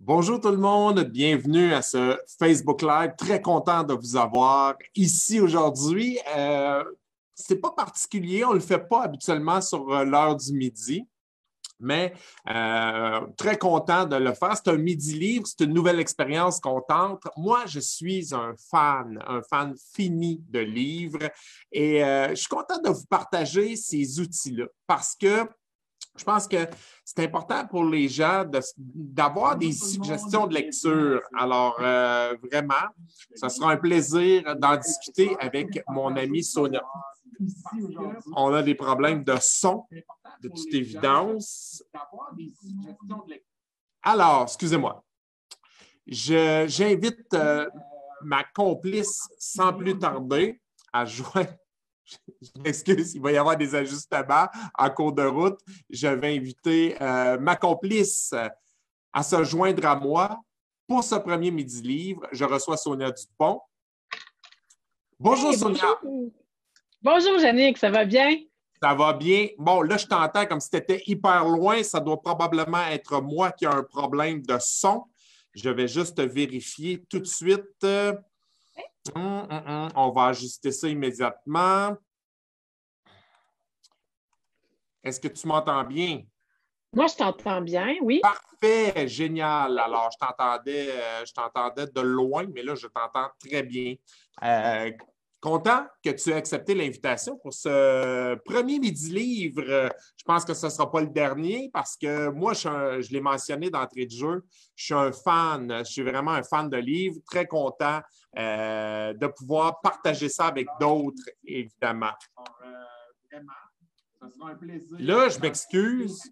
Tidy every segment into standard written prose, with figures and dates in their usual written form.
Bonjour tout le monde, bienvenue à ce Facebook Live. Très content de vous avoir ici aujourd'hui. C'est pas particulier, on ne le fait pas habituellement sur l'heure du midi, mais très content de le faire. C'est un midi-livre, c'est une nouvelle expérience qu'on tente. Moi, je suis un fan fini de livres et je suis content de vous partager ces outils-là parce que je pense que c'est important pour les gens d'avoir des suggestions de lecture. Alors, vraiment, ce sera un plaisir d'en discuter avec mon amie Sonia. On a des problèmes de son, de toute évidence. Alors, excusez-moi. J'invite ma complice sans plus tarder à joindre. Je m'excuse, il va y avoir des ajustements en cours de route. Je vais inviter ma complice à se joindre à moi pour ce premier midi-livre. Je reçois Sonia Dupont. Bonjour, hey, Sonia. Bonjour. Bonjour, Yannick, ça va bien? Ça va bien. Bon, là, je t'entends comme si tu étais hyper loin. Ça doit probablement être moi qui ai un problème de son. Je vais juste vérifier tout de suite. On va ajuster ça immédiatement. Est-ce que tu m'entends bien? Moi, je t'entends bien, oui. Parfait, génial. Alors, je t'entendais de loin, mais là, je t'entends très bien. Content que tu aies accepté l'invitation pour ce premier midi-livre. Je pense que ce ne sera pas le dernier parce que moi, je l'ai mentionné d'entrée de jeu, je suis un fan, je suis vraiment un fan de livres, très content de pouvoir partager ça avec d'autres, évidemment. Là, je m'excuse,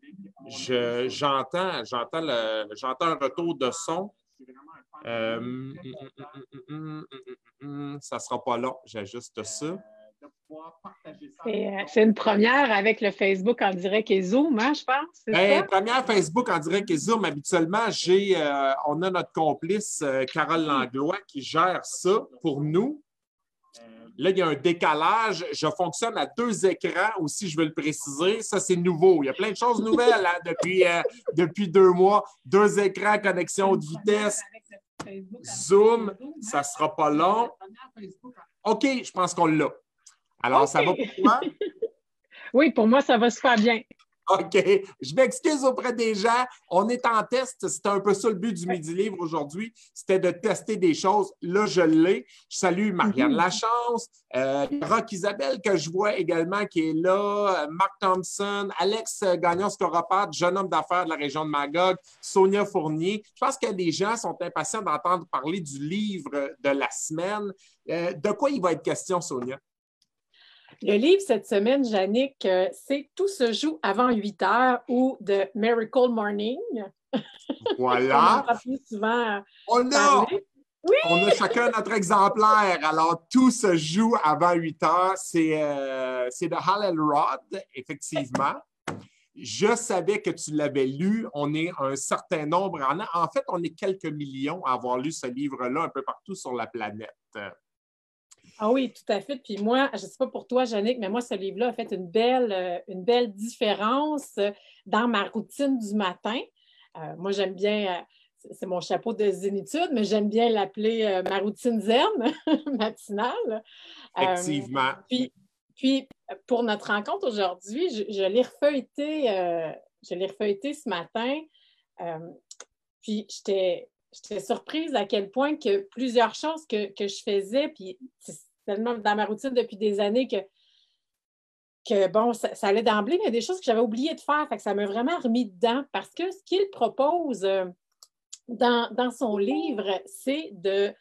j'entends un retour de son. Ça ne sera pas long, j'ajuste ça. C'est une première avec le Facebook en direct et Zoom, hein, je pense, c'est ça? Première Facebook en direct et Zoom. Habituellement, on a notre complice, Carole Langlois, qui gère ça pour nous. Là, il y a un décalage. Je fonctionne à 2 écrans aussi, je veux le préciser. Ça, c'est nouveau. Il y a plein de choses nouvelles hein, depuis 2 mois. 2 écrans, connexion de vitesse. Zoom, ça ne sera pas long. OK, je pense qu'on l'a. Alors, okay. Ça va pour toi? Oui, pour moi, ça va super bien. OK. Je m'excuse auprès des gens. On est en test. C'était un peu ça le but du Midi-Livre aujourd'hui. C'était de tester des choses. Là, je l'ai. Je salue Marianne Lachance, Rock Isabelle que je vois également qui est là, Marc Thompson, Alex Gagnon-Scoropade, jeune homme d'affaires de la région de Magog, Sonia Fournier. Je pense que les gens sont impatients d'entendre parler du livre de la semaine. De quoi il va être question, Sonia? Le livre cette semaine, Yannick, c'est Tout se joue avant 8 heures ou The Miracle Morning. Voilà. On en plus souvent On a chacun notre exemplaire. Alors, Tout se joue avant 8 heures. C'est de Hal Elrod, effectivement. Je savais que tu l'avais lu. On est un certain nombre. En fait, on est quelques millions à avoir lu ce livre-là un peu partout sur la planète. Ah oui, tout à fait. Puis moi, je ne sais pas pour toi, Yannick, mais moi, ce livre-là a fait une belle différence dans ma routine du matin. Moi, j'aime bien, c'est mon chapeau de zénitude, mais j'aime bien l'appeler ma routine zen matinale. Effectivement. Puis, pour notre rencontre aujourd'hui, je l'ai refeuilleté ce matin. Puis, j'étais surprise à quel point que plusieurs choses que je faisais, puis c'est tellement dans ma routine depuis des années que bon, ça allait d'emblée, mais il y a des choses que j'avais oublié de faire. Fait que ça m'a vraiment remis dedans parce que ce qu'il propose dans son livre, c'est de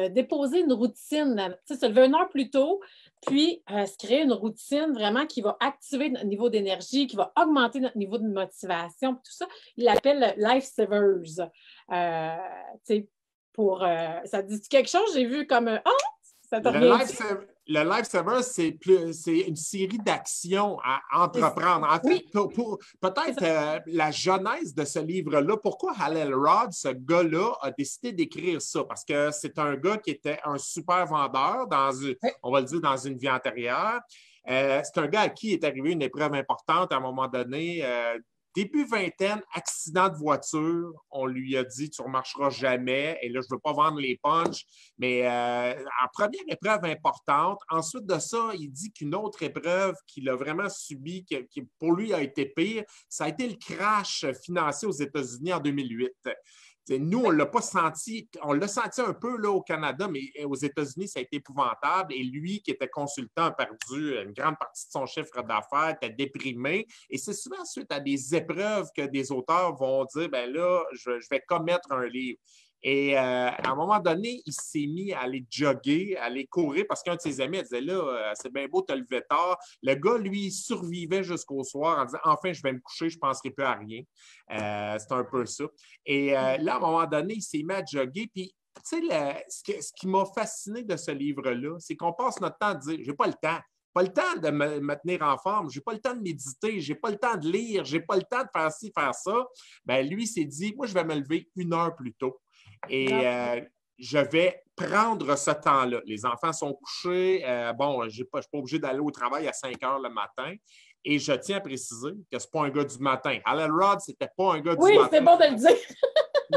déposer une routine, se lever 1 heure plus tôt, puis se créer une routine vraiment qui va activer notre niveau d'énergie, qui va augmenter notre niveau de motivation, tout ça. Il l'appelle Lifesavers. Ça dit quelque chose? J'ai vu comme ça t'a rien dit? Le Lifesaver, c'est une série d'actions à entreprendre. En fait, peut-être la genèse de ce livre-là, pourquoi Hal Elrod, ce gars-là, a décidé d'écrire ça? Parce que c'est un gars qui était un super vendeur, on va le dire, dans une vie antérieure. C'est un gars à qui est arrivé une épreuve importante à un moment donné. Début vingtaine, accident de voiture. On lui a dit, tu ne remarcheras jamais. Et là, je ne veux pas vendre les punchs, mais en première épreuve importante. Ensuite de ça, il dit qu'une autre épreuve qu'il a vraiment subie, qui pour lui a été pire, ça a été le crash financier aux États-Unis en 2008. T'sais, nous, on ne l'a pas senti, on l'a senti un peu là, au Canada, mais aux États-Unis, ça a été épouvantable. Et lui, qui était consultant, a perdu une grande partie de son chiffre d'affaires, était déprimé. Et c'est souvent suite à des épreuves que des auteurs vont dire, ben là, je vais commettre un livre. Et à un moment donné, il s'est mis à aller jogger, à aller courir, parce qu'un de ses amis disait, là, c'est bien beau te lever tard. Le gars, lui, il survivait jusqu'au soir en disant, enfin, je vais me coucher, je ne penserai plus à rien. C'est un peu ça. Et là, à un moment donné, il s'est mis à jogger, puis tu sais, ce qui m'a fasciné de ce livre-là, c'est qu'on passe notre temps à dire, j'ai pas le temps. Pas le temps de me tenir en forme, j'ai pas le temps de méditer, j'ai pas le temps de lire, j'ai pas le temps de faire ci, faire ça. Ben lui, il s'est dit, moi, je vais me lever 1 heure plus tôt. Et je vais prendre ce temps-là. Les enfants sont couchés. Bon, je ne suis pas obligé d'aller au travail à 5 heures le matin. Et je tiens à préciser que ce n'est pas un gars du matin. Allen Rod, ce n'était pas un gars du matin. Oui, c'est bon de le dire.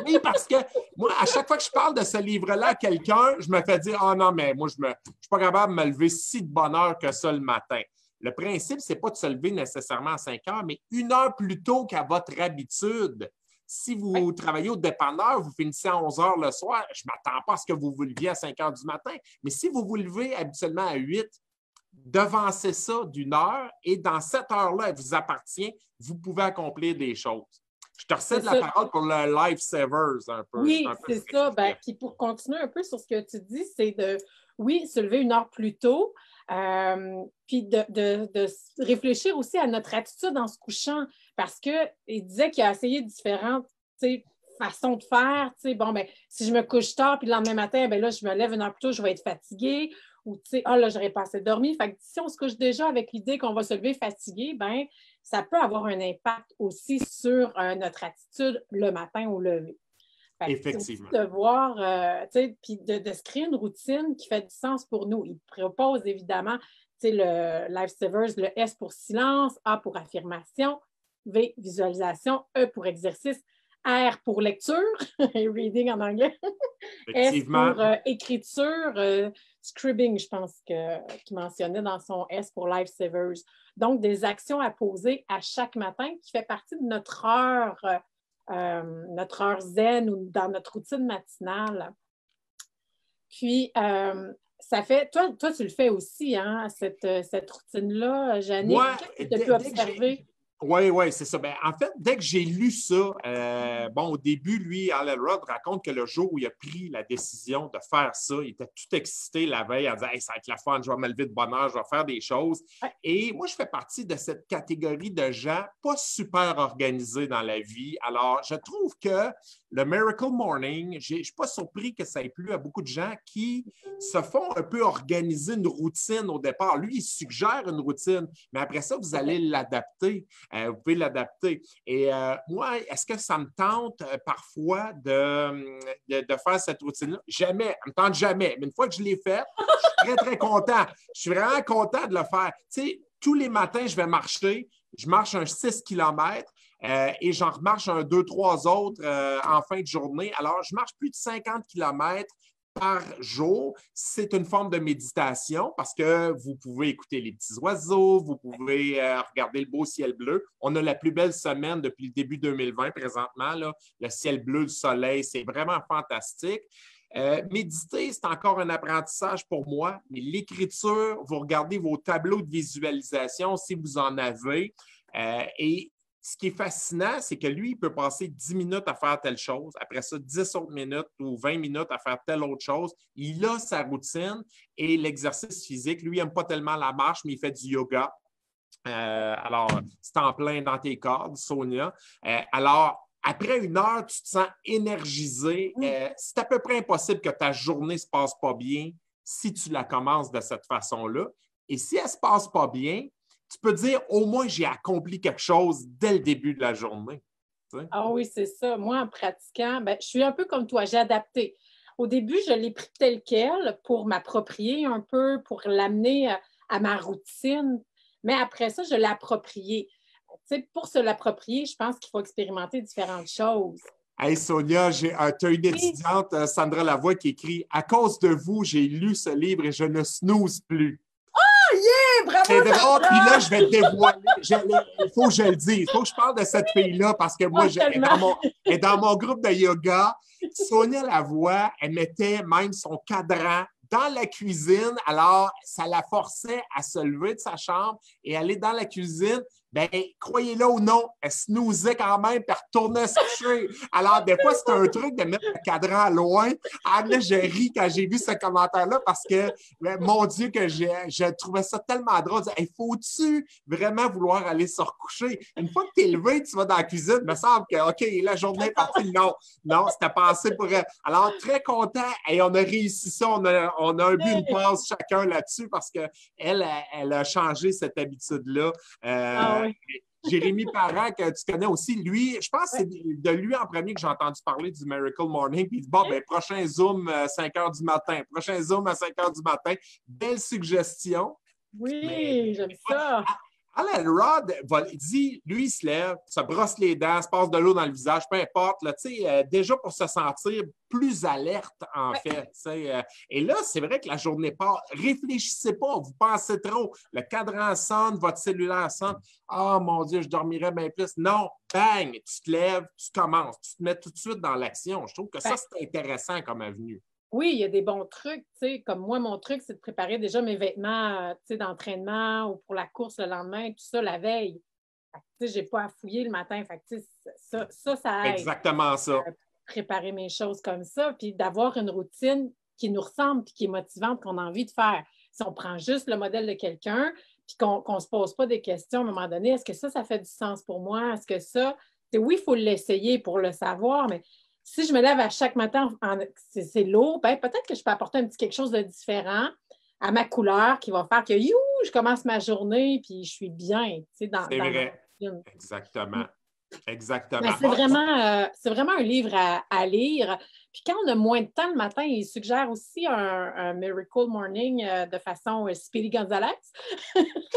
Oui, parce que moi, à chaque fois que je parle de ce livre-là à quelqu'un, je me fais dire, oh non, mais moi, je ne suis pas capable de me lever si de bonne heure que ça le matin. Le principe, ce n'est pas de se lever nécessairement à 5 heures, mais 1 heure plus tôt qu'à votre habitude. Si vous travaillez au dépanneur, vous finissez à 11 heures le soir, je ne m'attends pas à ce que vous vous leviez à 5 heures du matin. Mais si vous vous levez habituellement à 8, devancez ça d'1 heure et dans cette heure-là, elle vous appartient, vous pouvez accomplir des choses. Je te recède la parole pour le Lifesavers un peu. Oui, c'est ça. Ben, puis pour continuer un peu sur ce que tu dis, c'est de, oui, se lever 1 heure plus tôt, puis de réfléchir aussi à notre attitude en se couchant, parce qu'il disait qu'il a essayé différentes façons de faire. Bon, ben, si je me couche tard, puis le lendemain matin, ben là, je me lève 1 heure plus tôt, je vais être fatiguée, ou là, j'aurais pas assez dormi. Fait que si on se couche déjà avec l'idée qu'on va se lever fatigué, ben ça peut avoir un impact aussi sur notre attitude le matin au lever. Effectivement. De voir, puis de se créer une routine qui fait du sens pour nous. Il propose évidemment le Lifesavers, le S pour silence, A pour affirmation, V, visualisation, E pour exercice, R pour lecture, reading en anglais, S pour écriture, scribbing, je pense qu'il mentionnait dans son S pour Lifesavers. Donc, des actions à poser à chaque matin qui fait partie de notre heure zen ou dans notre routine matinale. Puis, ça fait, toi, tu le fais aussi, hein, cette routine-là, Jannick. Moi, tu as pu observer? Oui, c'est ça. Ben, en fait, dès que j'ai lu ça, au début, lui, Allen Rod raconte que le jour où il a pris la décision de faire ça, il était tout excité la veille en disant hey, ça va être la fun, je vais me lever de bonne heure, je vais faire des choses. Ouais. Et moi, je fais partie de cette catégorie de gens pas super organisés dans la vie. Alors, je trouve que le Miracle Morning, je ne suis pas surpris que ça ait plu à beaucoup de gens qui se font un peu organiser une routine au départ. Lui, il suggère une routine, mais après ça, vous allez l'adapter. Vous pouvez l'adapter. Et moi, est-ce que ça me tente parfois de faire cette routine-là? Jamais. Ça ne me tente jamais. Mais une fois que je l'ai faite, je suis très, très content. Je suis vraiment content de le faire. Tu sais, tous les matins, je vais marcher. Je marche un 6 km et j'en remarche un 2-3 autres en fin de journée. Alors, je marche plus de 50 km par jour. C'est une forme de méditation parce que vous pouvez écouter les petits oiseaux, vous pouvez regarder le beau ciel bleu. On a la plus belle semaine depuis le début 2020 présentement. Là. Le ciel bleu, le soleil, c'est vraiment fantastique. Méditer, c'est encore un apprentissage pour moi, mais l'écriture, vous regardez vos tableaux de visualisation si vous en avez. Et ce qui est fascinant, c'est que lui, il peut passer 10 minutes à faire telle chose, après ça, 10 autres minutes ou 20 minutes à faire telle autre chose. Il a sa routine et l'exercice physique. Lui, il n'aime pas tellement la marche, mais il fait du yoga. Alors, c'est en plein dans tes cordes, Sonia. Alors, après 1 heure, tu te sens énergisé. C'est à peu près impossible que ta journée ne se passe pas bien si tu la commences de cette façon-là. Et si elle ne se passe pas bien, tu peux dire au moins j'ai accompli quelque chose dès le début de la journée. T'sais? Ah oui, c'est ça. Moi, en pratiquant, je suis un peu comme toi, j'ai adapté. Au début, je l'ai pris tel quel pour m'approprier un peu, pour l'amener à ma routine. Mais après ça, je l'ai approprié. pour se l'approprier, je pense qu'il faut expérimenter différentes choses. Hey Sonia, tu as une étudiante, Sandra Lavoie, qui écrit « À cause de vous, j'ai lu ce livre et je ne snooze plus. » Yeah! Bravo, C'est drôle, Sandra! puis là, je vais te dévoiler. Il faut que je le dise. Il faut que je parle de cette fille-là parce que moi, elle est dans mon groupe de yoga. Sonia Lavoie, elle mettait même son cadran dans la cuisine. Alors, ça la forçait à se lever de sa chambre et aller dans la cuisine. Bien, croyez-le ou non, elle snoozait quand même et retournait se coucher. Alors, des fois, c'était un truc de mettre le cadran loin. Ah, là, je ris quand j'ai vu ce commentaire-là parce que, mon Dieu, que je trouvais ça tellement drôle. Il faut-tu vraiment vouloir aller se recoucher? Une fois que tu es levé, tu vas dans la cuisine, il me semble que, OK, la journée est partie. Non, c'était pensé pour elle. Alors, très content. Et on a réussi ça. On a un but, une passe chacun là-dessus parce qu'elle a changé cette habitude-là. Oui. Jérémy Parent, que tu connais aussi, lui, je pense que c'est de lui en premier que j'ai entendu parler du Miracle Morning. Puis il dit, bon, ben, prochain Zoom 5 heures du matin. Prochain Zoom à 5 heures du matin. Belle suggestion. Oui, j'aime ça. Alan Rod dit, lui, il se lève, se brosse les dents, se passe de l'eau dans le visage, peu importe, là, déjà pour se sentir plus alerte, en fait. Et là, c'est vrai que la journée part. Réfléchissez pas, vous pensez trop. Le cadran sonne, votre cellulaire sonne. Ah, mon Dieu, je dormirais bien plus. Non, bang, tu te lèves, tu commences, tu te mets tout de suite dans l'action. Je trouve que ça, c'est intéressant comme avenue. Oui, il y a des bons trucs, comme moi, mon truc, c'est de préparer déjà mes vêtements, d'entraînement ou pour la course le lendemain, tout ça la veille. Je n'ai pas à fouiller le matin. Fait que, ça aide. Exactement ça. Préparer mes choses comme ça, puis d'avoir une routine qui nous ressemble et qui est motivante, qu'on a envie de faire. Si on prend juste le modèle de quelqu'un, puis qu'on ne se pose pas des questions à un moment donné, est-ce que ça fait du sens pour moi? Est-ce que ça... Oui, il faut l'essayer pour le savoir, mais si je me lève à chaque matin, c'est lourd, ben, peut-être que je peux apporter un petit quelque chose de différent à ma couleur qui va faire que, je commence ma journée puis je suis bien. C'est vrai. Exactement. Exactement. C'est vraiment un livre à lire. Puis quand on a moins de temps le matin, il suggère aussi un Miracle Morning de façon Speedy Gonzalez.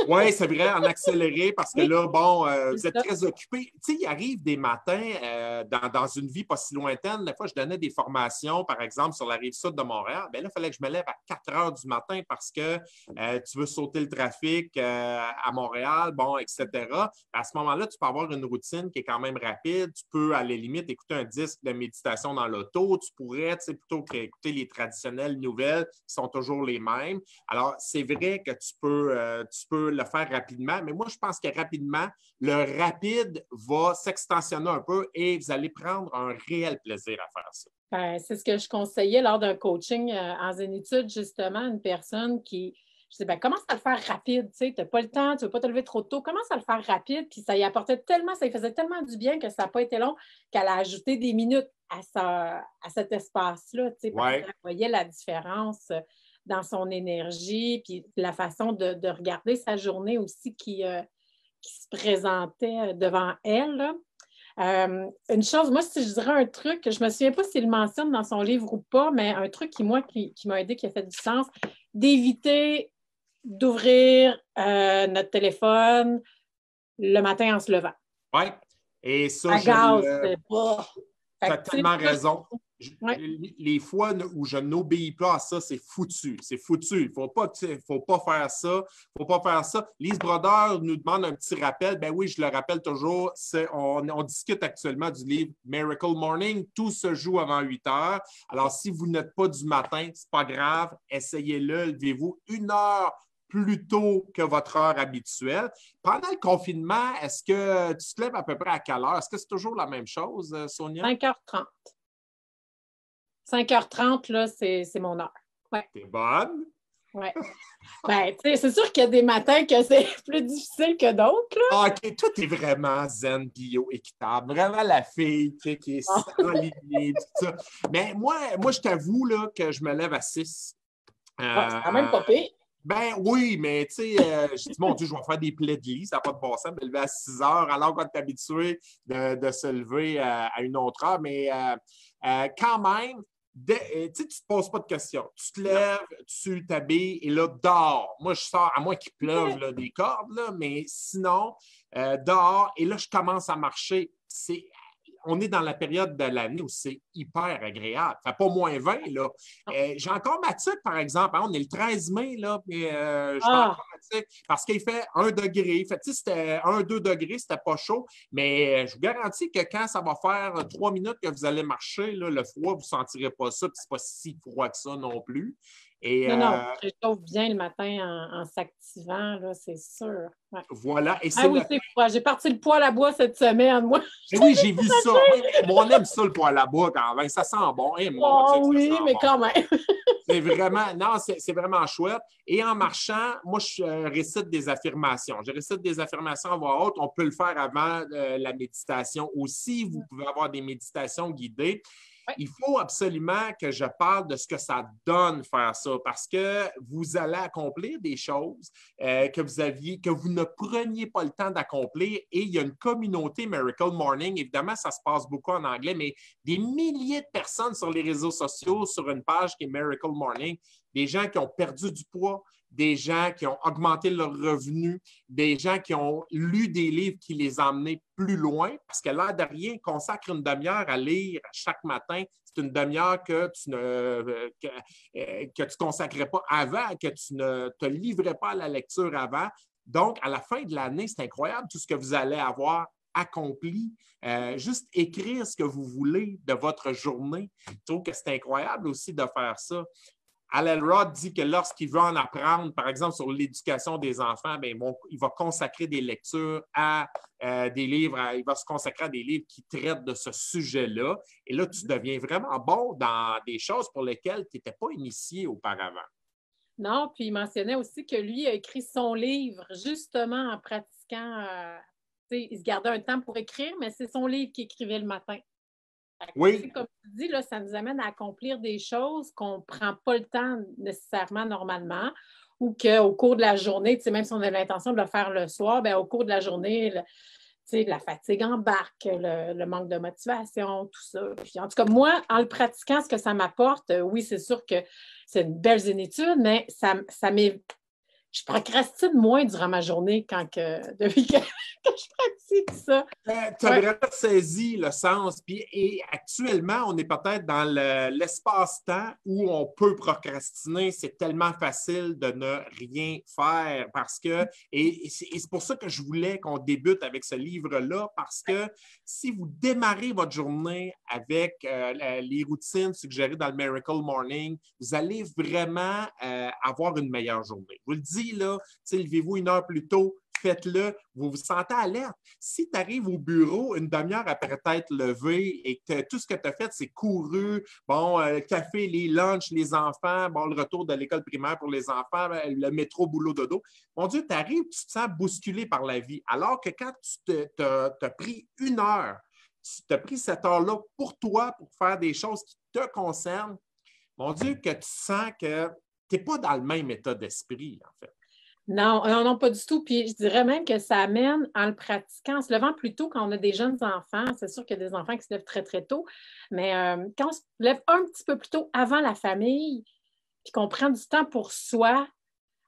Oui, c'est vrai, en accéléré, parce que là, bon, vous êtes très occupés. Tu sais, il arrive des matins dans une vie pas si lointaine. Des fois, je donnais des formations, par exemple, sur la rive sud de Montréal. Bien là, il fallait que je me lève à 4 heures du matin parce que tu veux sauter le trafic à Montréal, bon, etc. À ce moment-là, tu peux avoir une routine qui est quand même rapide. Tu peux, à la limite, écouter un disque de méditation dans l'auto. Tu pourrais, tu sais, plutôt qu'écouter les traditionnelles nouvelles qui sont toujours les mêmes. Alors, c'est vrai que tu peux le faire rapidement, mais moi, je pense que rapidement, le rapide va s'extensionner un peu et vous allez prendre un réel plaisir à faire ça. Ben, c'est ce que je conseillais lors d'un coaching en zénitude, justement, une personne qui... Je disais, ben, commence à le faire rapide, tu sais, tu n'as pas le temps, tu ne veux pas te lever trop tôt, commence à le faire rapide, puis ça y apportait tellement, ça lui faisait tellement du bien que ça n'a pas été long qu'elle a ajouté des minutes à cet espace-là, tu sais, parce qu'elle voyait la différence dans son énergie, puis la façon de regarder sa journée aussi qui se présentait devant elle, là. Une chose, moi, si je dirais un truc, je ne me souviens pas s'il le mentionne dans son livre ou pas, mais un truc qui m'a aidé, qui a fait du sens, d'éviter d'ouvrir notre téléphone le matin en se levant. Oui, et ça, tu as tellement raison. Les fois où je n'obéis pas à ça, c'est foutu. C'est foutu. Il ne faut pas faire ça. Il ne faut pas faire ça. Lise Brodeur nous demande un petit rappel. Ben oui, je le rappelle toujours. On discute actuellement du livre Miracle Morning. Tout se joue avant 8 heures. Alors, si vous n'êtes pas du matin, ce n'est pas grave. Essayez-le. Levez-vous 1 heure plus tôt que votre heure habituelle. Pendant le confinement, est-ce que tu te lèves à peu près à quelle heure? Est-ce que c'est toujours la même chose, Sonia? 5h30. 5h30, là, c'est mon heure. Ouais. T'es bonne? Oui. Ben, tu sais, c'est sûr qu'il y a des matins que c'est plus difficile que d'autres, là. OK, toi, t'es vraiment zen, bio, équitable. Vraiment la fille, tu sais, qui est enlignée, tout ça. Mais moi, je t'avoue, là, que je me lève à 6. C'est quand même pas pire. Ben oui, mais tu sais, je dis, mon Dieu, je vais faire des plaies de lit, ça n'a pas de bon sens, me lever à 6 heures, alors qu'on est habitué de se lever à une autre heure. Mais quand même, tu ne te poses pas de questions. Tu te lèves, tu t'habilles et là, dehors. Moi, je sors, à moins qu'il pleuve là, des cordes, là, mais sinon, dehors, et là, je commence à marcher. On est dans la période de l'année où c'est hyper agréable. Ça fait pas moins 20, là. J'ai encore ma tuque, par exemple. Hein, on est le 13 mai, là, puis je fais encore ma tuque parce qu'il fait 1 degré. Fait, c'était 1-2 degrés, c'était pas chaud. Mais je vous garantis que quand ça va faire 3 minutes que vous allez marcher, là, le froid, vous ne sentirez pas ça, puis c'est pas si froid que ça non plus. Et, non, je chauffe bien le matin en s'activant, là, c'est sûr. Ouais. Voilà. Et oui, c'est froid. J'ai parti le poêle à bois cette semaine, moi. Et oui, j'ai vu ça. On aime ça, le poêle à bois, quand même. Ça sent bon. Et moi, oui, mais bon. Quand même. C'est vraiment, non, c'est vraiment chouette. Et en marchant, moi, je récite des affirmations. Je récite des affirmations à voix haute. On peut le faire avant la méditation aussi. Vous pouvez avoir des méditations guidées. Oui. Il faut absolument que je parle de ce que ça donne faire ça parce que vous allez accomplir des choses que vous ne preniez pas le temps d'accomplir. Et il y a une communauté Miracle Morning. Évidemment, ça se passe beaucoup en anglais, mais des milliers de personnes sur les réseaux sociaux, sur une page qui est Miracle Morning, des gens qui ont perdu du poids, des gens qui ont augmenté leurs revenus, des gens qui ont lu des livres qui les ont emmenés plus loin, parce que l'air de rien, consacre une demi-heure à lire chaque matin. C'est une demi-heure que tu ne consacrais pas avant, que tu ne te livrais pas à la lecture avant. Donc, à la fin de l'année, c'est incroyable tout ce que vous allez avoir accompli. Juste écrire ce que vous voulez de votre journée. Je trouve que c'est incroyable aussi de faire ça. Al Elrod dit que lorsqu'il veut en apprendre, par exemple, sur l'éducation des enfants, bien, il va consacrer des lectures à des livres, il va se consacrer à des livres qui traitent de ce sujet-là. Et là, tu deviens vraiment bon dans des choses pour lesquelles tu n'étais pas initié auparavant. Non, puis il mentionnait aussi que lui a écrit son livre justement en pratiquant. Il se gardait un temps pour écrire, mais c'est son livre qu'il écrivait le matin. Oui. Comme tu dis, là, ça nous amène à accomplir des choses qu'on ne prend pas le temps nécessairement normalement ou qu'au cours de la journée, même si on a l'intention de le faire le soir, bien, au cours de la journée, la fatigue embarque, le manque de motivation, tout ça. Puis, en tout cas, moi, en le pratiquant, ce que ça m'apporte, oui, c'est sûr que c'est une belle zénitude, mais je procrastine moins durant ma journée depuis que je pratique ça. Tu as vraiment saisi le sens. Et actuellement, on est peut-être dans l'espace-temps où on peut procrastiner. C'est tellement facile de ne rien faire parce que, et c'est pour ça que je voulais qu'on débute avec ce livre-là, parce que si vous démarrez votre journée avec les routines suggérées dans le Miracle Morning, vous allez vraiment avoir une meilleure journée. Je vous le dis, là, levez-vous 1 heure plus tôt, faites-le, vous vous sentez alerte. Si tu arrives au bureau une demi-heure après t'être levé et que tout ce que tu as fait, c'est couru, le café, les lunchs, les enfants, le retour de l'école primaire pour les enfants, le métro, boulot, dodo, mon Dieu, tu arrives, tu te sens bousculé par la vie. Alors que quand tu t'as pris 1 heure, tu as pris cette heure-là pour toi, pour faire des choses qui te concernent, mon Dieu, que tu sens que tu n'es pas dans le même état d'esprit, en fait. Non, non, pas du tout. Puis je dirais même que ça amène en le pratiquant, en se levant plus tôt quand on a des jeunes enfants. C'est sûr qu'il y a des enfants qui se lèvent très, très tôt, mais quand on se lève un petit peu plus tôt avant la famille, puis qu'on prend du temps pour soi,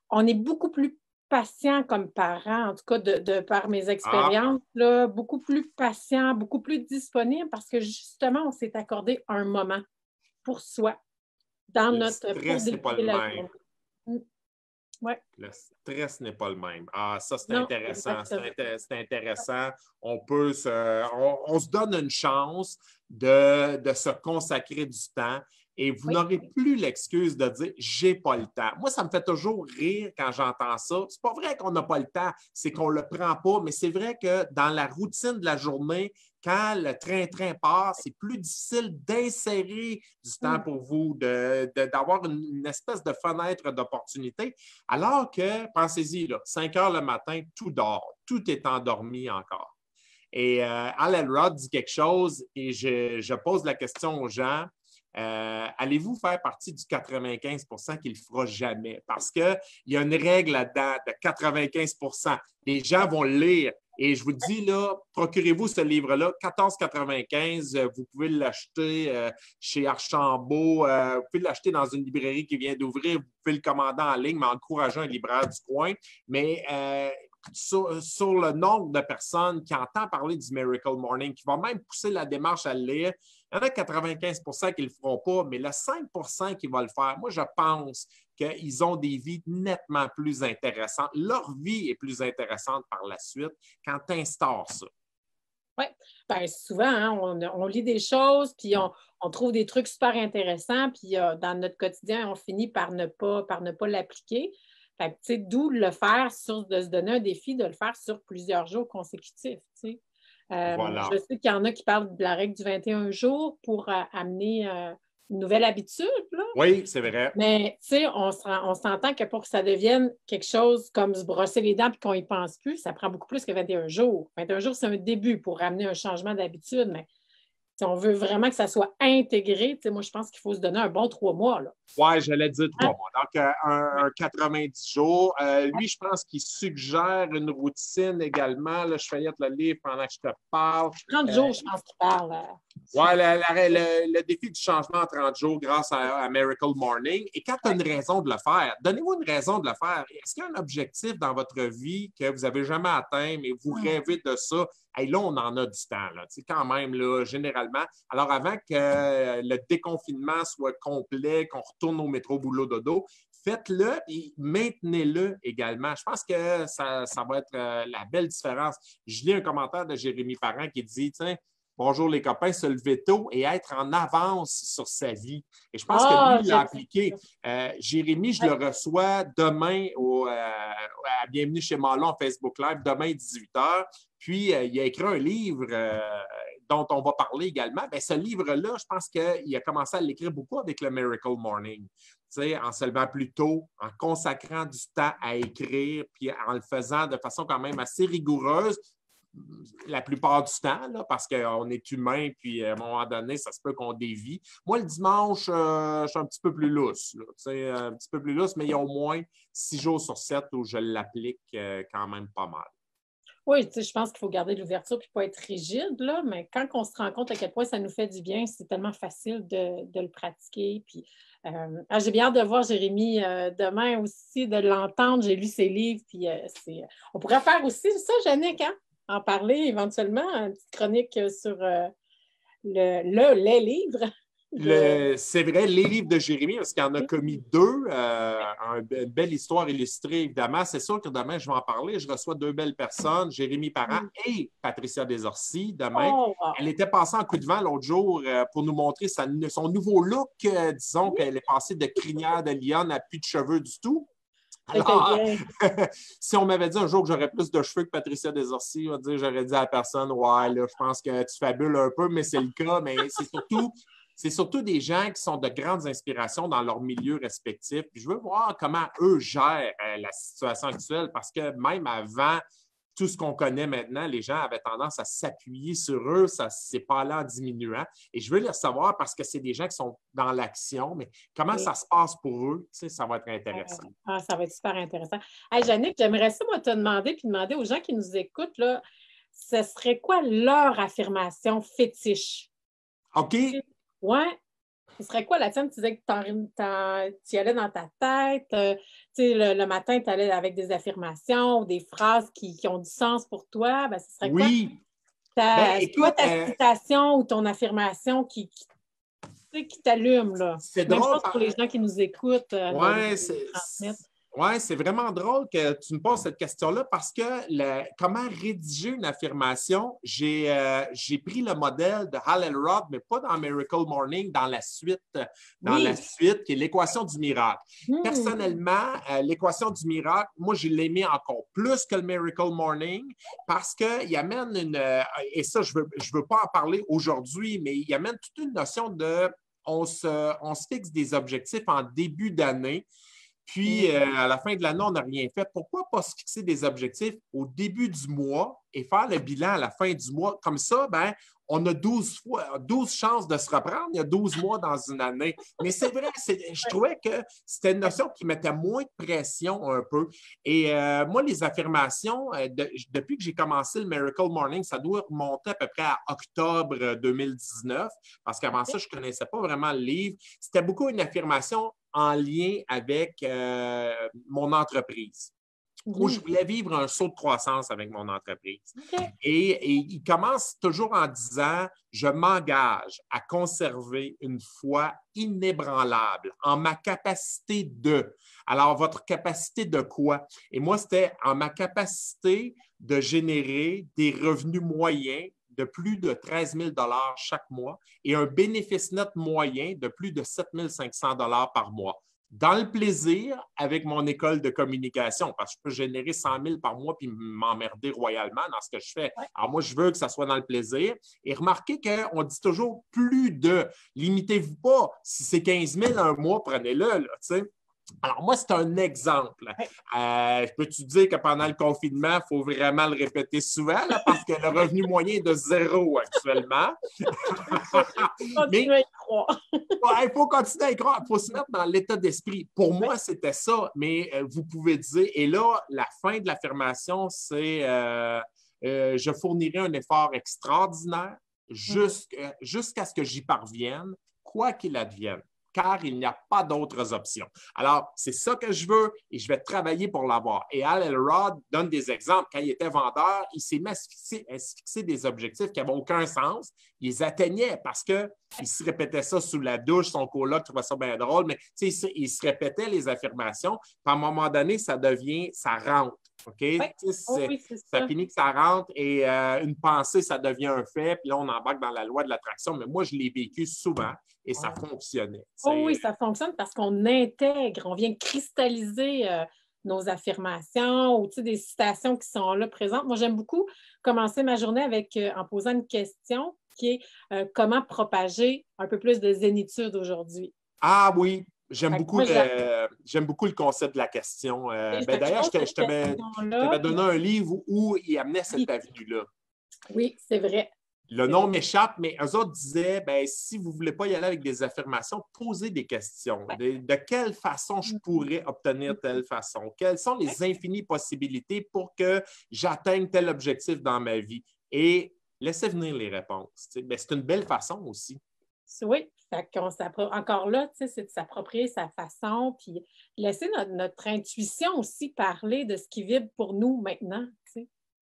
on est beaucoup plus patient comme parents, en tout cas de par mes expériences, là, beaucoup plus patient, beaucoup plus disponible parce que justement, on s'est accordé un moment pour soi dans Le notre stress n'est pas le même. Ouais. Le stress n'est pas le même. Ah, ça, c'est Non, intéressant. C'est intéressant. On se donne une chance de se consacrer du temps et vous n'aurez plus l'excuse de dire « j'ai pas le temps ». Moi, ça me fait toujours rire quand j'entends ça. C'est pas vrai qu'on n'a pas le temps, c'est qu'on le prend pas, mais c'est vrai que dans la routine de la journée, quand le train-train part, c'est plus difficile d'insérer du temps pour vous, d'avoir une espèce de fenêtre d'opportunité. Alors que, pensez-y, là, 5 heures le matin, tout dort, tout est endormi encore. Et Al Elrod dit quelque chose et je pose la question aux gens. Allez-vous faire partie du 95 % qui ne le fera jamais? Parce qu'il y a une règle là-dedans de 95 %. Les gens vont le lire Et je vous dis, là, procurez-vous ce livre-là, 14,95 $. Vous pouvez l'acheter chez Archambault. Vous pouvez l'acheter dans une librairie qui vient d'ouvrir. Vous pouvez le commander en ligne, mais encourageant un libraire du coin. Mais sur le nombre de personnes qui entendent parler du Miracle Morning, qui vont même pousser la démarche à le lire, il y en a 95 % qui ne le feront pas, mais le 5 % qui vont le faire, moi, je pense qu'ils ont des vies nettement plus intéressantes. Leur vie est plus intéressante par la suite quand tu instaures ça. Oui, bien souvent, hein, on lit des choses, puis on trouve des trucs super intéressants, puis dans notre quotidien, on finit par ne pas l'appliquer. Fait que, d'où le faire de se donner un défi de le faire sur plusieurs jours consécutifs. Voilà. Je sais qu'il y en a qui parlent de la règle du 21 jours pour amener une nouvelle habitude. Là. Oui, c'est vrai. Mais on s'entend que pour que ça devienne quelque chose comme se brosser les dents et qu'on n'y pense plus, ça prend beaucoup plus que 21 jours. 21 jours, c'est un début pour amener un changement d'habitude, mais si on veut vraiment que ça soit intégré, moi, je pense qu'il faut se donner un bon 3 mois. Oui, j'allais dire 3 mois. Donc, un 90 jours. Lui, je pense qu'il suggère une routine également. Là, je feuillette le livre pendant que je te parle. 30 jours, je pense qu'il parle. Oui, le défi du changement en 30 jours grâce à Miracle Morning. Et quand tu as une raison de le faire, donnez-vous une raison de le faire. Est-ce qu'il y a un objectif dans votre vie que vous n'avez jamais atteint, mais vous rêvez de ça? Hey, là, on en a du temps, là. Quand même, là, généralement. Alors, avant que le déconfinement soit complet, qu'on retourne au métro boulot dodo, faites-le et maintenez-le également. Je pense que ça va être la belle différence. Je lis un commentaire de Jérémy Parent qui dit, tiens, bonjour les copains, se lever tôt et être en avance sur sa vie. Et je pense que lui, il l'a appliqué. Jérémy, je le reçois demain à Bienvenue chez Malon en Facebook Live, demain 18h. Puis, il a écrit un livre dont on va parler également. Bien, ce livre-là, je pense qu'il a commencé à l'écrire beaucoup avec le Miracle Morning. Tu sais, en se levant plus tôt, en consacrant du temps à écrire, puis en le faisant de façon quand même assez rigoureuse, la plupart du temps, là, parce qu'on est humain, puis à un moment donné, ça se peut qu'on dévie. Moi, le dimanche, je suis un petit peu plus lousse. Là, un petit peu plus lousse, mais il y a au moins 6 jours sur 7 où je l'applique quand même pas mal. Oui, je pense qu'il faut garder l'ouverture et pas être rigide, là, mais quand on se rend compte à quel point ça nous fait du bien, c'est tellement facile de le pratiquer. Puis, j'ai bien hâte de voir Jérémy demain aussi, de l'entendre. J'ai lu ses livres, puis on pourrait faire aussi ça, Jannick, hein? En parler éventuellement, une petite chronique sur les livres. C'est vrai, les livres de Jérémy, parce qu'il en a commis 2. Une belle histoire illustrée, évidemment. C'est sûr que demain, je vais en parler. Je reçois 2 belles personnes, Jérémy Parent et Patricia Desorcy, demain. Oh, wow. Elle était passée en coup de vent l'autre jour pour nous montrer son nouveau look. Disons qu'elle est passée de crinière de lionne à plus de cheveux du tout. Alors, si on m'avait dit un jour que j'aurais plus de cheveux que Patricia Desorcy, j'aurais dit à la personne, ouais, là, je pense que tu fabules un peu, mais c'est le cas. Mais c'est surtout des gens qui sont de grandes inspirations dans leur milieu respectif. Puis je veux voir comment eux gèrent la situation actuelle parce que même avant tout ce qu'on connaît maintenant, les gens avaient tendance à s'appuyer sur eux, ça ne s'est pas allé en diminuant. Et je veux les recevoir parce que c'est des gens qui sont dans l'action, mais comment ça se passe pour eux, ça va être intéressant. Ça va être super intéressant. Hey, Jannick, j'aimerais ça, moi, te demander, puis demander aux gens qui nous écoutent, là, ce serait quoi leur affirmation fétiche? OK. Ouais. Ce serait quoi la tienne? Tu disais que tu y allais dans ta tête. Le matin, tu allais avec des affirmations ou des phrases qui ont du sens pour toi. Ben, ce serait quoi ta citation ou ton affirmation qui t'allume? Là? C'est Même drôle. chose pour les gens qui nous écoutent. Oui, c'est vraiment drôle que tu me poses cette question-là parce que comment rédiger une affirmation, j'ai pris le modèle de Hal Elrod, mais pas dans Miracle Morning, dans la suite, qui est l'équation du miracle. Personnellement, l'équation du miracle, moi, je l'ai mis encore plus que le Miracle Morning parce qu'il amène et ça, je veux pas en parler aujourd'hui, mais il amène toute une notion de on se fixe des objectifs en début d'année. Puis, à la fin de l'année, on n'a rien fait. Pourquoi pas se fixer des objectifs au début du mois et faire le bilan à la fin du mois? Comme ça, ben, on a 12 chances de se reprendre. Il y a 12 mois dans une année. Mais c'est vrai, je trouvais que c'était une notion qui mettait moins de pression un peu. Et moi, les affirmations, depuis que j'ai commencé le Miracle Morning, ça doit remonter à peu près à octobre 2019, parce qu'avant ça, je ne connaissais pas vraiment le livre. C'était beaucoup une affirmation en lien avec mon entreprise, où je voulais vivre un saut de croissance avec mon entreprise. Et il commence toujours en disant « Je m'engage à conserver une foi inébranlable en ma capacité de… » Alors, votre capacité de quoi? Et moi, c'était en ma capacité de générer des revenus moyens de plus de 13 000 chaque mois et un bénéfice net moyen de plus de 7 500 par mois. Dans le plaisir, avec mon école de communication, parce que je peux générer 100 000 par mois puis m'emmerder royalement dans ce que je fais. Alors moi, je veux que ça soit dans le plaisir. Et remarquez qu'on dit toujours plus de. Limitez-vous pas. Si c'est 15 000 un mois, prenez-le, là, tu sais. Alors, moi, c'est un exemple. Peux-tu dire que pendant le confinement, il faut vraiment le répéter souvent, là, parce que le revenu moyen est de 0 actuellement. Continuez à y croire. Il faut continuer à y croire. Il faut se mettre dans l'état d'esprit. Pour moi, c'était ça, mais vous pouvez dire, et là, la fin de l'affirmation, c'est je fournirai un effort extraordinaire jusqu'à ce que j'y parvienne, quoi qu'il advienne, car il n'y a pas d'autres options. Alors, c'est ça que je veux et je vais travailler pour l'avoir. Et Hal Elrod donne des exemples. Quand il était vendeur, il s'est mis à se fixer des objectifs qui n'avaient aucun sens. Il les atteignait parce qu'il se répétait ça sous la douche, son coloc trouvait ça bien drôle, mais il se répétait les affirmations. Puis à un moment donné, ça rentre. OK? Oui, ça finit que ça rentre et une pensée, ça devient un fait. Puis là, on embarque dans la loi de l'attraction. Mais moi, je l'ai vécu souvent et ça fonctionnait. Oui, ça fonctionne parce qu'on intègre, on vient cristalliser nos affirmations ou des citations qui sont là présentes. Moi, j'aime beaucoup commencer ma journée en posant une question qui est comment propager un peu plus de zénitude aujourd'hui. Ah oui, j'aime beaucoup le concept de la question. D'ailleurs, je t'avais donné un livre où il amenait cette avenue-là. Oui, c'est vrai. Le nom m'échappe, mais eux autres disaient, si vous ne voulez pas y aller avec des affirmations, posez des questions. De quelle façon je pourrais obtenir telle façon? Quelles sont les infinies possibilités pour que j'atteigne tel objectif dans ma vie? Et laissez venir les réponses. C'est une belle façon aussi. Oui, encore là, c'est de s'approprier sa façon, puis laisser notre intuition aussi parler de ce qui vibre pour nous maintenant.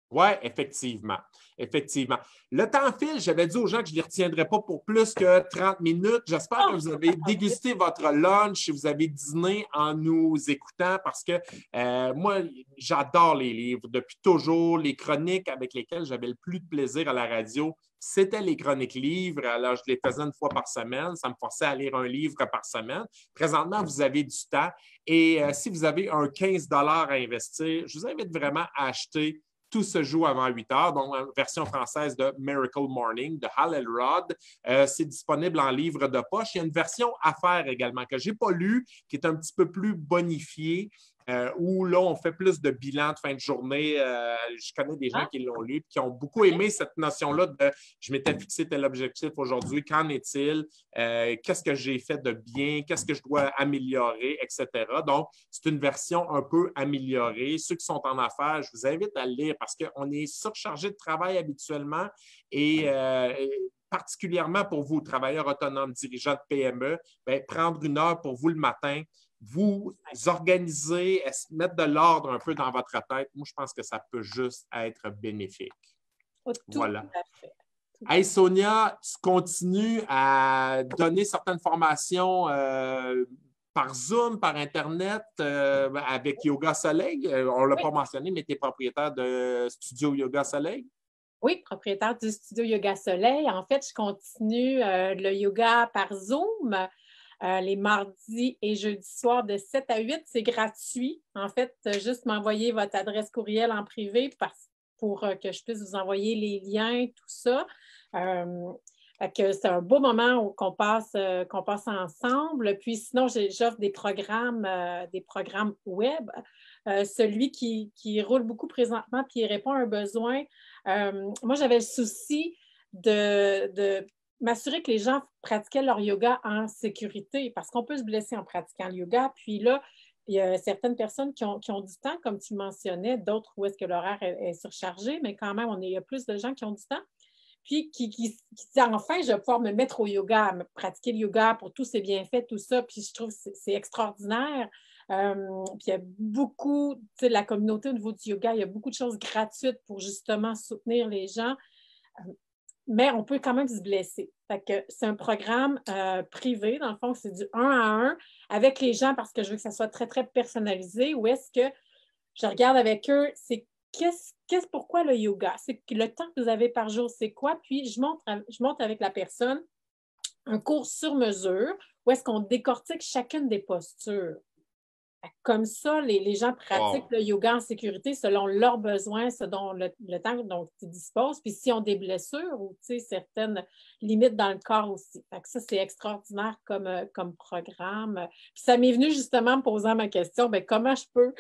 Oui, effectivement. Effectivement. Le temps file. J'avais dit aux gens que je ne les retiendrais pas pour plus que 30 minutes. J'espère que vous avez dégusté votre lunch et vous avez dîné en nous écoutant parce que moi, j'adore les livres. Depuis toujours, les chroniques avec lesquelles j'avais le plus de plaisir à la radio, c'était les chroniques livres. Alors, je les faisais une fois par semaine. Ça me forçait à lire un livre par semaine. Présentement, vous avez du temps. Et si vous avez un 15 à investir, je vous invite vraiment à acheter Tout se joue avant 8 heures, donc en version française de Miracle Morning de Hal Elrod. C'est disponible en livre de poche. Il y a une version affaires également que je n'ai pas lue, qui est un petit peu plus bonifiée, où là, on fait plus de bilan de fin de journée. Je connais des gens qui l'ont lu et qui ont beaucoup aimé cette notion-là de je m'étais fixé tel objectif aujourd'hui, qu'en est-il? Qu'est-ce que j'ai fait de bien? Qu'est-ce que je dois améliorer, etc. Donc, c'est une version un peu améliorée. Ceux qui sont en affaires, je vous invite à le lire parce qu'on est surchargé de travail habituellement et particulièrement pour vous, travailleurs autonomes, dirigeants de PME, prendre une heure pour vous le matin, vous organiser, mettre de l'ordre un peu dans votre tête, moi, je pense que ça peut juste être bénéfique. Voilà. Hey Sonia, tu continues à donner certaines formations par Zoom, par Internet, avec Yoga Soleil. On ne l'a pas mentionné, mais tu es propriétaire de Studio Yoga Soleil. Oui, propriétaire du Studio Yoga Soleil. En fait, je continue le yoga par Zoom. Les mardis et jeudis soirs de 7 à 8, c'est gratuit. En fait, juste m'envoyer votre adresse courriel en privé pour que je puisse vous envoyer les liens, tout ça. Fait que c'est un beau moment qu'on passe ensemble. Puis sinon, j'offre des programmes web. Celui qui roule beaucoup présentement puis il répond à un besoin. Moi, j'avais le souci de m'assurer que les gens pratiquaient leur yoga en sécurité parce qu'on peut se blesser en pratiquant le yoga. Puis là, il y a certaines personnes qui ont du temps, comme tu mentionnais, d'autres où est-ce que l'horaire est surchargé, mais quand même, il y a plus de gens qui ont du temps. Puis qui disent enfin, je vais pouvoir me mettre au yoga, me pratiquer le yoga pour tous ses bienfaits, tout ça. Puis je trouve que c'est extraordinaire. Puis il y a beaucoup, tu sais, la communauté au niveau du yoga, il y a beaucoup de choses gratuites pour justement soutenir les gens. Mais on peut quand même se blesser. Fait que c'est un programme privé, dans le fond, c'est du 1-à-1 avec les gens parce que je veux que ça soit très, très personnalisé. Où est-ce que je regarde avec eux, c'est pourquoi le yoga? C'est le temps que vous avez par jour, c'est quoi? Puis je monte avec la personne un cours sur mesure où est-ce qu'on décortique chacune des postures. Comme ça, les gens pratiquent le yoga en sécurité selon leurs besoins, selon le temps dont ils disposent. Puis s'ils ont des blessures ou certaines limites dans le corps aussi. Fait que ça, c'est extraordinaire comme programme. Puis ça m'est venu justement en posant ma question, bien, comment je peux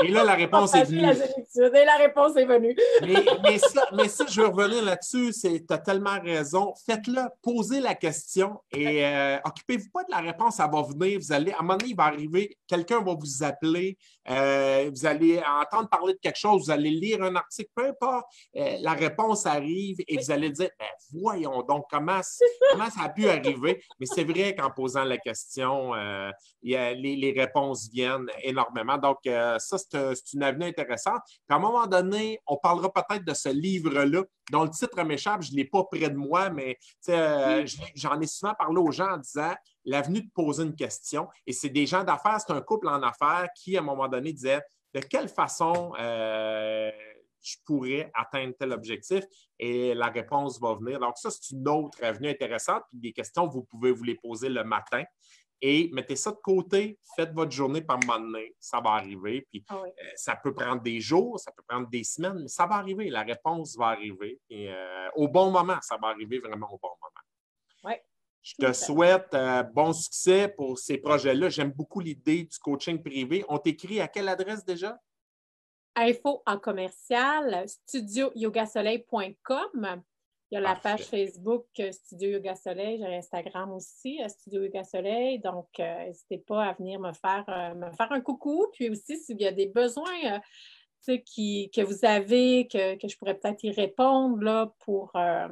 Et là, la réponse est venue. Et la réponse est venue. mais ça, je veux revenir là-dessus. Tu as tellement raison. Faites-le, posez la question et occupez-vous pas de la réponse, ça va venir. Vous allez, à un moment donné, il va arriver, quelqu'un va vous appeler, vous allez entendre parler de quelque chose, vous allez lire un article, peu importe. La réponse arrive et vous allez dire, ben, voyons donc comment ça a pu arriver. Mais c'est vrai qu'en posant la question, les réponses viennent énormément. Donc, ça, c'est une avenue intéressante. Puis à un moment donné, on parlera peut-être de ce livre-là, dont le titre m'échappe, je ne l'ai pas près de moi, mais j'en ai souvent parlé aux gens en disant l'avenue de poser une question. Et c'est des gens d'affaires, c'est un couple en affaires qui, à un moment donné, disait de quelle façon je pourrais atteindre tel objectif et la réponse va venir. Donc, ça, c'est une autre avenue intéressante. Puis des questions, vous pouvez vous les poser le matin. Et mettez ça de côté, faites votre journée par moment donné, ça va arriver. Puis ça peut prendre des jours, ça peut prendre des semaines, mais ça va arriver, la réponse va arriver. Et, au bon moment, ça va arriver vraiment au bon moment. Oui. Je te souhaite bon succès pour ces projets-là. J'aime beaucoup l'idée du coaching privé. On t'écrit à quelle adresse déjà? Info en commercial, studioyogasoleil.com. Il y a la page Facebook Studio Yoga Soleil, j'ai Instagram aussi, Studio Yoga Soleil. Donc, n'hésitez pas à venir me faire un coucou. Puis aussi, s'il y a des besoins que vous avez, que je pourrais peut-être y répondre là, pour un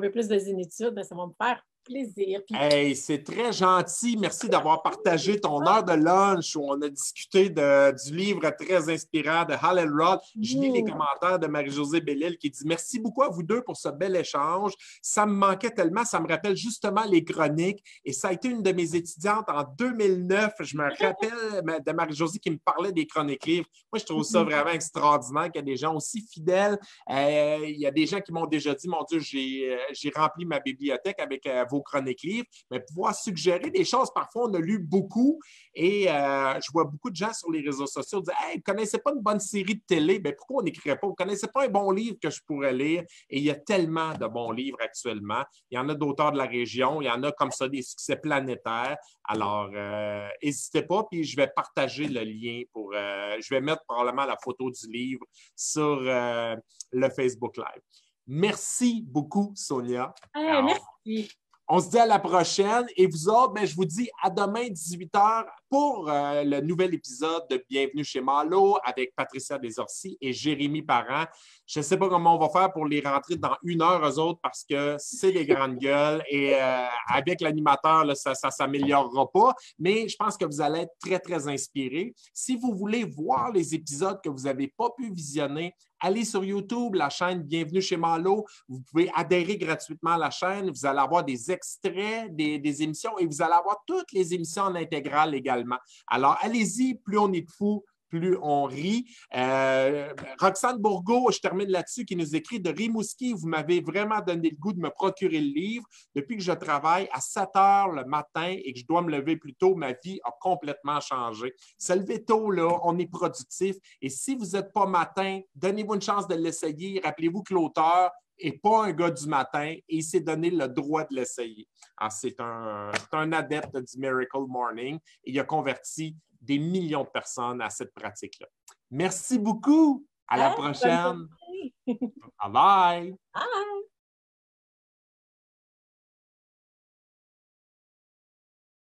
peu plus de zénitude, ça va me faire plaisir. Puis... Hey, c'est très gentil. Merci d'avoir partagé ton heure de lunch où on a discuté du livre très inspirant de Hal Elrod. Je lis les commentaires de Marie-Josée Bellil qui dit « Merci beaucoup à vous deux pour ce bel échange. Ça me manquait tellement. Ça me rappelle justement les chroniques. Et ça a été une de mes étudiantes en 2009. Je me rappelle de Marie-Josée qui me parlait des chroniques livres. Moi, je trouve ça vraiment extraordinaire qu'il y ait des gens aussi fidèles. Il y a des gens qui m'ont déjà dit « Mon Dieu, j'ai rempli ma bibliothèque avec vos chroniques livres, mais pouvoir suggérer des choses. Parfois, on a lu beaucoup et je vois beaucoup de gens sur les réseaux sociaux dire « Hey, vous ne connaissez pas une bonne série de télé? Ben, pourquoi on n'écrirait pas? Vous ne connaissez pas un bon livre que je pourrais lire? » Et il y a tellement de bons livres actuellement. Il y en a d'auteurs de la région. Il y en a comme ça des succès planétaires. Alors, n'hésitez pas, puis je vais partager le lien pour... je vais mettre probablement la photo du livre sur le Facebook Live. Merci beaucoup, Sonia. Merci. On se dit à la prochaine. Et vous autres, ben, je vous dis à demain, 18h, pour le nouvel épisode de Bienvenue chez Malo avec Patricia Desorcy et Jérémy Parent. Je ne sais pas comment on va faire pour les rentrer dans 1 heure, eux autres, parce que c'est des grandes gueules et avec l'animateur, là, ça ne s'améliorera pas. Mais je pense que vous allez être très, très inspirés. Si vous voulez voir les épisodes que vous n'avez pas pu visionner, allez sur YouTube, la chaîne Bienvenue chez Malo. Vous pouvez adhérer gratuitement à la chaîne. Vous allez avoir des extraits des émissions et vous allez avoir toutes les émissions en intégrale également. Alors, allez-y, plus on est de fous, plus on rit. Roxane Bourgault, je termine là-dessus, qui nous écrit de Rimouski. Vous m'avez vraiment donné le goût de me procurer le livre. Depuis que je travaille à 7 heures le matin et que je dois me lever plus tôt, ma vie a complètement changé. Se lever tôt, là, on est productif. Et si vous n'êtes pas matin, donnez-vous une chance de l'essayer. Rappelez-vous que l'auteur n'est pas un gars du matin et il s'est donné le droit de l'essayer. C'est un adepte du Miracle Morning et il a converti des millions de personnes à cette pratique-là. Merci beaucoup. À la prochaine. Bye bye. Bye.